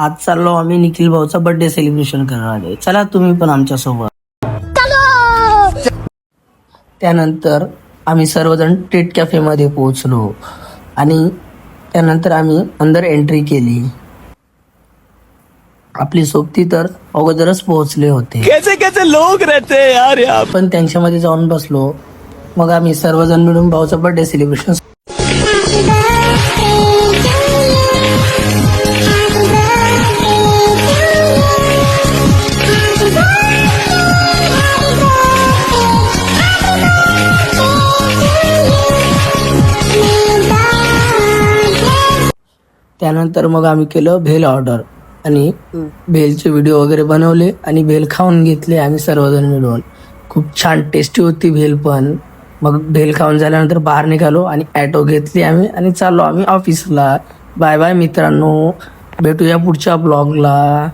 आज चाललो आम्ही निखिल भाऊचा बर्थडे सेलिब्रेशन करायला. चला तुम्ही पण आमच्या सोबत. त्यानंतर आम्ही सर्वजण ट्रीट कॅफेमध्ये पोहोचलो आणि त्यानंतर आम्ही अंदर एंट्री केली. आपली सोबती तर अगोदरच पोहोचले होते. कैसे कैसे लोग रहते हैं यार यहाँ. पण त्यांच्यामध्ये जाऊन बसलो. मग आम्ही सर्वजण मिळून भाऊचं बर्थडे सेलिब्रेशन. त्यानंतर मग आम्ही केलं भेल ऑर्डर आणि भेलचे व्हिडिओ वगैरे बनवले आणि भेल खाऊन घेतले आम्ही सर्वजण मिळून. खूप छान टेस्टी होती भेल पण. मग भेल खाऊन झाल्यानंतर बाहेर निघालो आणि ॲटो घेतली आम्ही आणि चाललो आम्ही ऑफिसला. बाय बाय मित्रांनो, भेटूया पुढच्या ब्लॉगला.